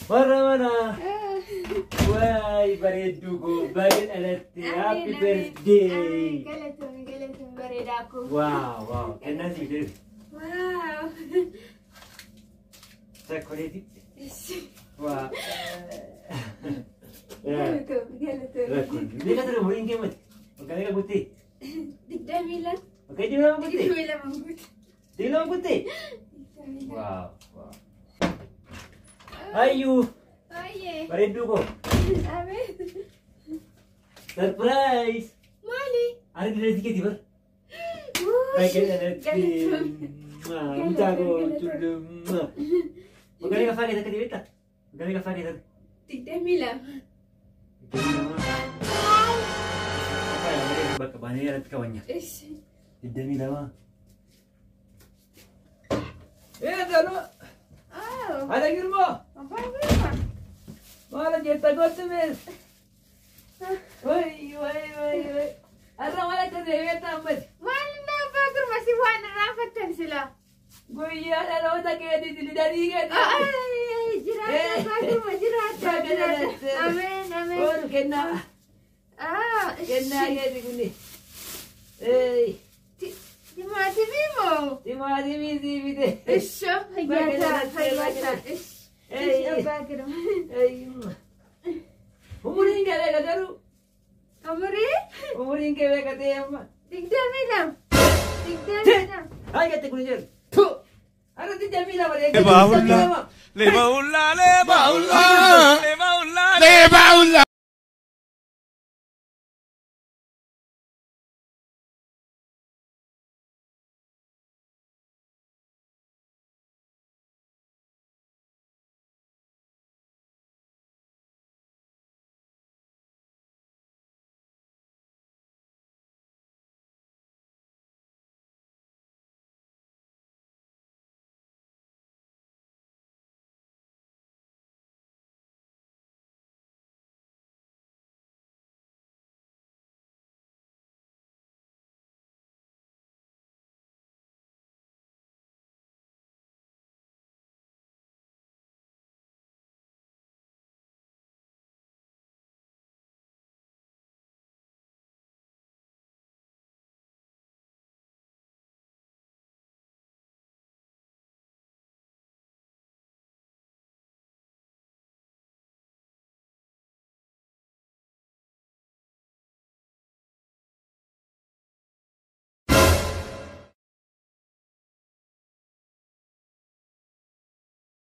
Warramana. Why, Baredugo, Baret Alati, happy birthday. Galatum, Baredaku. Wow. And as you do. Wow. Sakuriti. Wow. Galatum. Dia kata rumah ini kemat. Makanya kau putih. Tidak bilang. Makanya dia bilang putih. Tidak bilang manggut. Dia bilang putih. Wow. Ayyu. Aye. Baredugo. Amin. Surprise. Mali. Ada di rezeki tiba. Galatum. Jago cundum. Makanya kau fakir tak kita. Makanya kau fakir tak. Tidak bilang. Apa yang mereka buat kebanyakan kawannya? Tidak bilang. Dalo. Ada girmo. Apa girmo? Malah jeta gotemes. Woi. Arra malah kerja tamat. Mana bagus masih warna rafatan sila. Goya ada orang tak di dari kan. Jirata. Amin. Oh, kena. Kena ya di sini. Timati misi deh. Isho, hayata. Isho bagiram. Umurin kaya kataru. Umurin kaya katanya. Tidak bilang. Ay, kata kunjur. Tu. Ada tidak bilang mereka. Le baula.